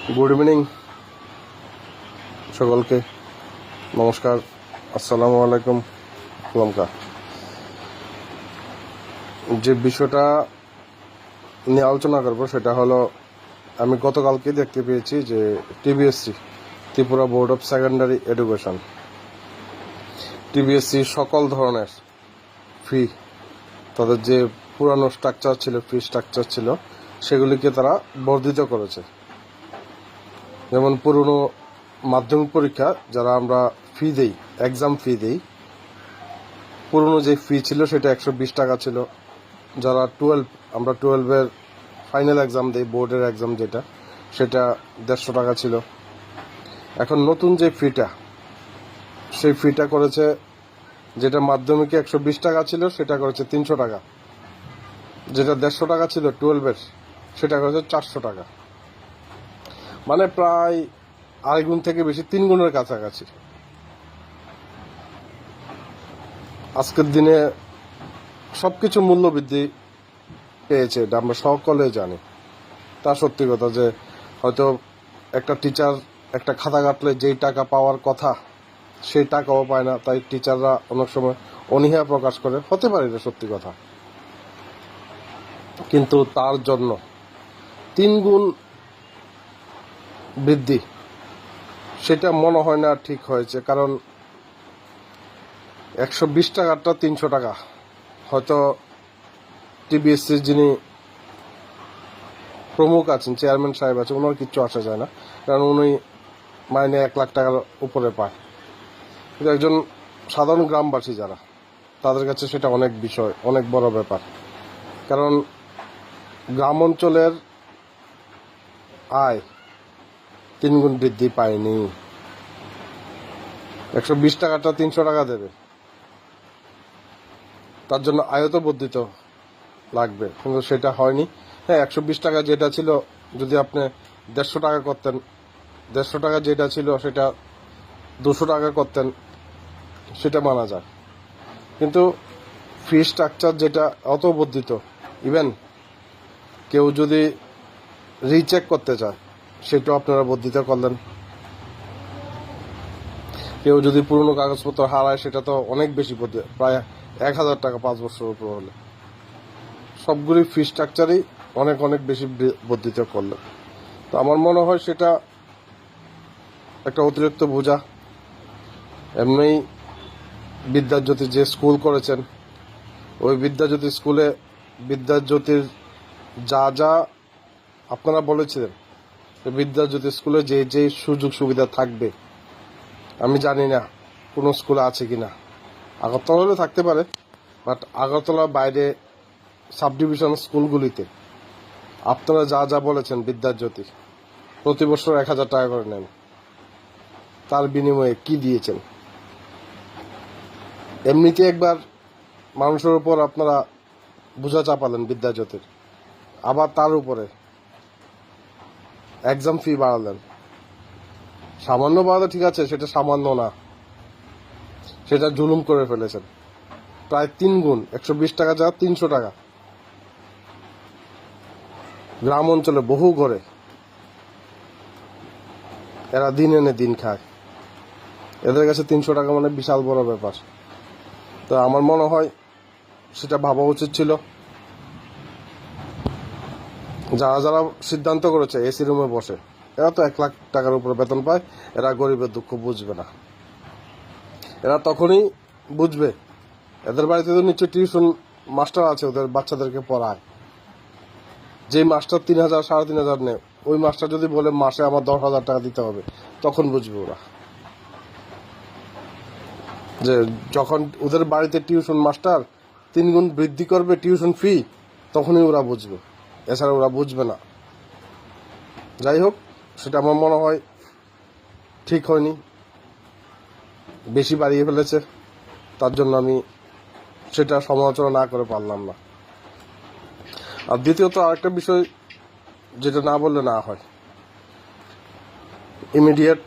Good evening সকলকে, নমস্কার, আসসালামু আলাইকুম। লঙ্কা যে বিষয়টা নিয়ে আলোচনা করবো সেটা হলো, আমি গতকালকে দেখতে পেয়েছি যে TBSC, Tripura board of secondary education, TBSC সকল ধরনের ফি, তাদের যে পুরানো স্ট্রাকচার ছিল, ফি স্ট্রাকচার ছিল, সেগুলিকে তারা বর্ধিত করেছে। যেমন পুরনো মাধ্যমিক পরীক্ষা যারা আমরা ফি দেই, এক্সাম ফি দেই, পুরনো যে ফি ছিল সেটা 120 টাকা ছিল। যারা আমরা 12-এর ফাইনাল এক্সাম দিই, বোর্ডের এক্সাম যেটা, সেটা 150 টাকা ছিল। এখন নতুন যে ফিটা, সেই ফিটা করেছে, যেটা মাধ্যমিকে 120 টাকা ছিল সেটা করেছে 300 টাকা, যেটা 150 টাকা ছিল 12-এর সেটা করেছে 400 টাকা, মানে প্রায় আড়াই গুণ থেকে বেশি, 3 গুণের কাছাকাছি। আজকের দিনে সবকিছু মূল্য বৃদ্ধি পেয়েছে, এটা আমরা সকলে জানি। তা সত্যি কথা যে হয়তো একটা টিচার একটা খাতা কাটলে যেই টাকা পাওয়ার কথা সেই টাকাও পায় না, তাই টিচাররা অনেক সময় অনীহা প্রকাশ করে, হতে পারে এটা সত্যি কথা। কিন্তু তার জন্য 3 গুণ বৃদ্ধি, সেটা মনে হয় না ঠিক হয়েছে। কারণ 120 টাকারটা 300 টাকা, হয়তো টিবিএসসির যিনি প্রমুখ আছেন, চেয়ারম্যান সাহেব আছেন, ওনার কিচ্ছু আসা যায় না, কারণ উনি মাইনে 1 লাখ টাকার উপরে পায়। কিন্তু একজন সাধারণ গ্রামবাসী যারা, তাদের কাছে সেটা অনেক বিষয়, অনেক বড় ব্যাপার। কারণ গ্রাম অঞ্চলের আয় 3 গুণ বৃদ্ধি পায়নি। 120 টাকাটা 300 টাকা দেবে, তার জন্য আয়ত বর্ধিত লাগবে, কিন্তু সেটা হয়নি। হ্যাঁ, 120 টাকা যেটা ছিল, যদি আপনি 150 টাকা করতেন, 150 টাকা যেটা ছিল সেটা 200 টাকা করতেন, সেটা মানা যায়। কিন্তু ফি স্ট্রাকচার যেটা অত বর্ধিত, ইভেন কেউ যদি রিচেক করতে চায় সেটাও আপনারা বর্ধিত করলেন। কেউ যদি পুরনো কাগজপত্র হারায় সেটা তো অনেক বেশি, প্রায় 1000 টাকা 5 বছর উপর হলে। সবগুলি ফি স্ট্রাকচারই অনেক অনেক বেশি বর্ধিত করলেন। তো আমার মনে হয় সেটা একটা অতিরিক্ত বোঝা। এমনি বিদ্যাজ্যোতি যে স্কুল করেছেন, ওই বিদ্যাজ্যোতি স্কুলে বিদ্যাজ্যোতির যা যা আপনারা বলেছিলেন, বিদ্যাজ্যোতি স্কুলে যে যে সুযোগ সুবিধা থাকবে, আমি জানি না কোনো স্কুলে আছে কিনা। আগরতলা হলে থাকতে পারে, বাট আগরতলার বাইরে সাব ডিভিশন স্কুলগুলিতে আপনারা যা যা বলেছেন, বিদ্যাজ্যোতি প্রতি বছর 1000 টাকা করে নেন, তার বিনিময়ে কি দিয়েছেন? এমনিতে একবার মানুষের উপর আপনারা বোঝা চাপালেন বিদ্যাজ্যোতির, আবার তার উপরে এক্সাম ফি বাড়ালেন। সামান্য বাড়ালে ঠিক আছে, সেটা সামান্য না, সেটা জুলুম করে ফেলেছেন। প্রায় 3 গুণ, 120 টাকা যা 300 টাকা। গ্রাম অঞ্চলে বহু ঘরে এরা দিন এনে দিন খায়, এদের কাছে 300 টাকা মানে বিশাল বড় ব্যাপার। তো আমার মনে হয় সেটা ভাবা উচিত ছিল। যারা যারা সিদ্ধান্ত করেছে এসি রুমে বসে, এরা তো 1 লাখ টাকার উপরে বেতন পায়, এরা গরিবের দুঃখ বুঝবে না। এরা তখনই বুঝবে, এদের বাড়িতে তো নিশ্চয়ই টিউশন মাস্টার আছে, ওদের বাচ্চাদেরকে পড়ায়। যে মাস্টার 3000 3500 নেয়, ওই মাস্টার যদি বলে মাসে আমার 10,000 টাকা দিতে হবে, তখন বুঝবে ওরা যে যখন ওদের বাড়িতে টিউশন মাস্টার 3 গুণ বৃদ্ধি করবে টিউশন ফি, তখনই ওরা বুঝবে, এছাড়া ওরা বুঝবে না। যাই হোক, সেটা আমার মনে হয় ঠিক হয়নি, বেশি বাড়িয়ে ফেলেছে। তার জন্য আমি সেটা সমালোচনা না করে পারলাম না। আর দ্বিতীয়ত আরেকটা বিষয় যেটা না বললে না হয়, ইমিডিয়েট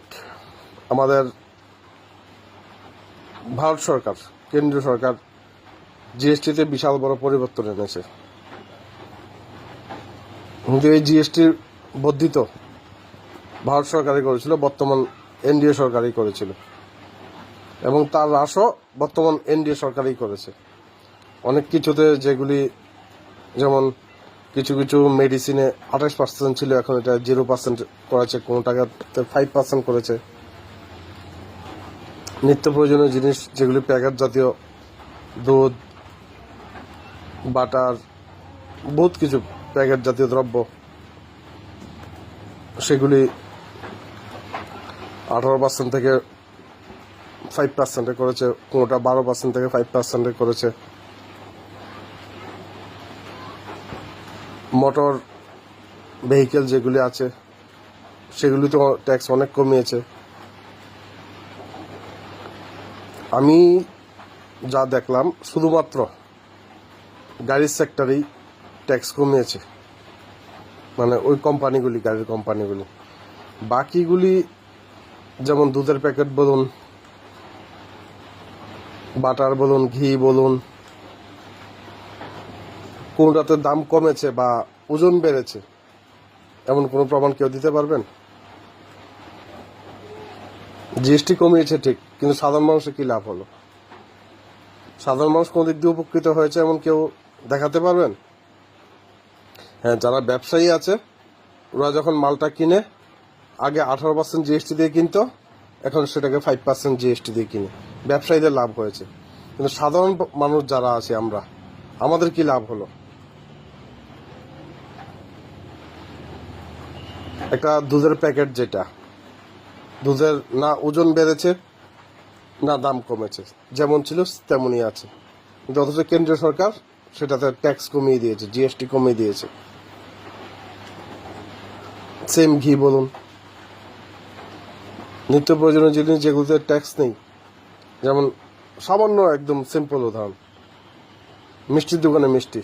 আমাদের ভারত সরকার, কেন্দ্রীয় সরকার জিএসটিতে বিশাল বড় পরিবর্তন এনেছে। কিন্তু এই জিএসটি বর্ধিত ভারত সরকারই করেছিল, বর্তমান এনডিএ সরকারই করেছিল, এবং তার হ্রাসও বর্তমান এনডিএ সরকারই করেছে। অনেক কিছুতে যেগুলি, যেমন কিছু কিছু মেডিসিনে 28% ছিল, এখন এটা 0% করেছে, কোনো টাকাতে 5% করেছে। নিত্য প্রয়োজনীয় জিনিস যেগুলি প্যাকেট জাতীয়, দুধ, বাটার, বহুত কিছু প্যাকেট জাতীয় দ্রব্য, সেগুলি 18% থেকে 5% করেছে, কোনোটা 12% থেকে 5% করেছে। মোটর ভেহিকেল যেগুলি আছে সেগুলি তো ট্যাক্স অনেক কমিয়েছে। আমি যা দেখলাম শুধুমাত্র গাড়ির সেক্টরেই ট্যাক্স কমিয়েছে, মানে ওই কোম্পানিগুলি, গাড়ির কোম্পানিগুলি। বাকিগুলি যেমন দুধের প্যাকেট বলুন, বাটার বলুন, ঘি বলুন, কোনটাতে দাম কমেছে বা ওজন বেড়েছে এমন কোনো প্রমাণ কেউ দিতে পারবেন? জিএসটি কমিয়েছে ঠিক, কিন্তু সাধারণ মানুষের কি লাভ হলো? সাধারণ মানুষ কোন দিক দিয়ে উপকৃত হয়েছে এমন কেউ দেখাতে পারবেন? হ্যাঁ, যারা ব্যবসায়ী আছে ওরা যখন মালটা কিনে আগে 18% জিএসটি দিয়ে কিনতো, এখন সেটাকে 5% জিএসটি দিয়ে কিনে, ব্যবসায়ীদের লাভ হয়েছে। কিন্তু সাধারণ মানুষ যারা আছে আমরা, আমাদের কি লাভ হলো? একটা দুধের প্যাকেট, যেটা দুধের না ওজন বেড়েছে না দাম কমেছে, যেমন ছিল তেমনই আছে, কিন্তু অথচ কেন্দ্রীয় সরকার সেটাতে ট্যাক্স কমিয়ে দিয়েছে, জিএসটি কমিয়ে দিয়েছে। সেম ঘি বলুন, নিত্য প্রয়োজনীয় জিনিস যেগুলোতে ট্যাক্স নেই, যেমন সামান্য একদম সিম্পল উদাহরণ, মিষ্টির দোকানে মিষ্টি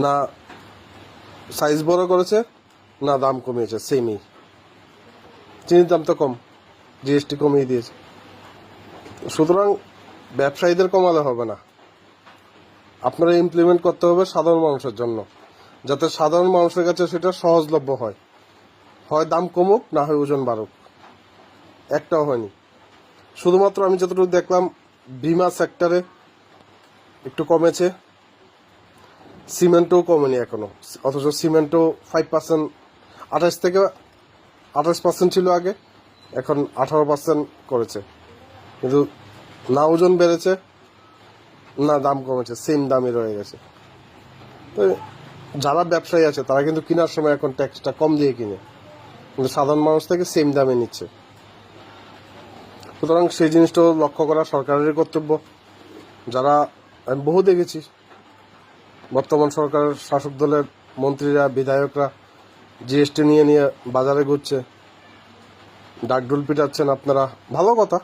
না সাইজ বড় করেছে না দাম কমিয়েছে, সেমই। চিনির দাম তো কম, জিএসটি কমিয়ে দিয়েছে। সুতরাং ব্যবসায়ীদের কমালে হবে না, আপনারা ইমপ্লিমেন্ট করতে হবে সাধারণ মানুষের জন্য, যাতে সাধারণ মানুষের কাছে সেটা সহজলভ্য হয়। হয় দাম কমুক, না হয় ওজন বাড়ুক, একটাও হয়নি। শুধুমাত্র আমি যতটুকু দেখলাম বিমা সেক্টরে একটু কমেছে, সিমেন্টও কমেনি এখনো, অথচ সিমেন্টও 5%, 28% ছিল আগে, এখন 18% করেছে, কিন্তু না ওজন বেড়েছে না দাম কমেছে, সেম দামই রয়ে গেছে। তো যারা ব্যবসায়ী আছে তারা কিন্তু কেনার সময় এখন ট্যাক্সটা কম দিয়ে কিনে, কিন্তু সাধারণ মানুষ থেকে সেম দামে নিচ্ছে। সুতরাং সেই জিনিসটাও লক্ষ্য করা সরকারের কর্তব্য। যারা আমি বহু দেখেছি, বর্তমান সরকারের শাসক দলের মন্ত্রীরা, বিধায়করা জিএসটি নিয়ে নিয়ে বাজারে ঘুরছে, ডাকডুল পিটাচ্ছেন আপনারা, ভালো কথা,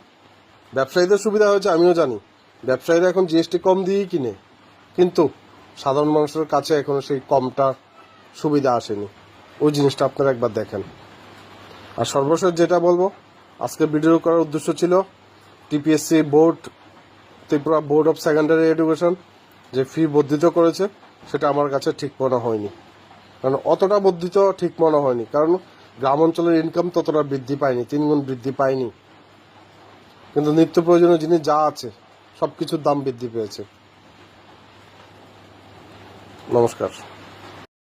ব্যবসায়ীদের সুবিধা হয়েছে, আমিও জানি। ব্যবসায়ীরা এখন জিএসটি কম দিয়েই কিনে, কিন্তু সাধারণ মানুষের কাছে এখনো সেই কমটা সুবিধা আসেনি। ওই জিনিসটা আপনারা একবার দেখেন। আর সর্বশেষ যেটা বলবো, আজকে ভিডিও করার উদ্দেশ্য ছিল TPSC board, Tripura board of secondary education যে ফি বর্ধিত করেছে, সেটা আমার কাছে ঠিক মনে হয়নি। কারণ অতটা বর্ধিত ঠিক মনে হয়নি, কারণ গ্রাম অঞ্চলের ইনকাম ততটা বৃদ্ধি পায়নি, 3 গুণ বৃদ্ধি পায়নি, কিন্তু নিত্য প্রয়োজনীয় জিনিস যা আছে সব কিছুর দাম বৃদ্ধি পেয়েছে। নমস্কার।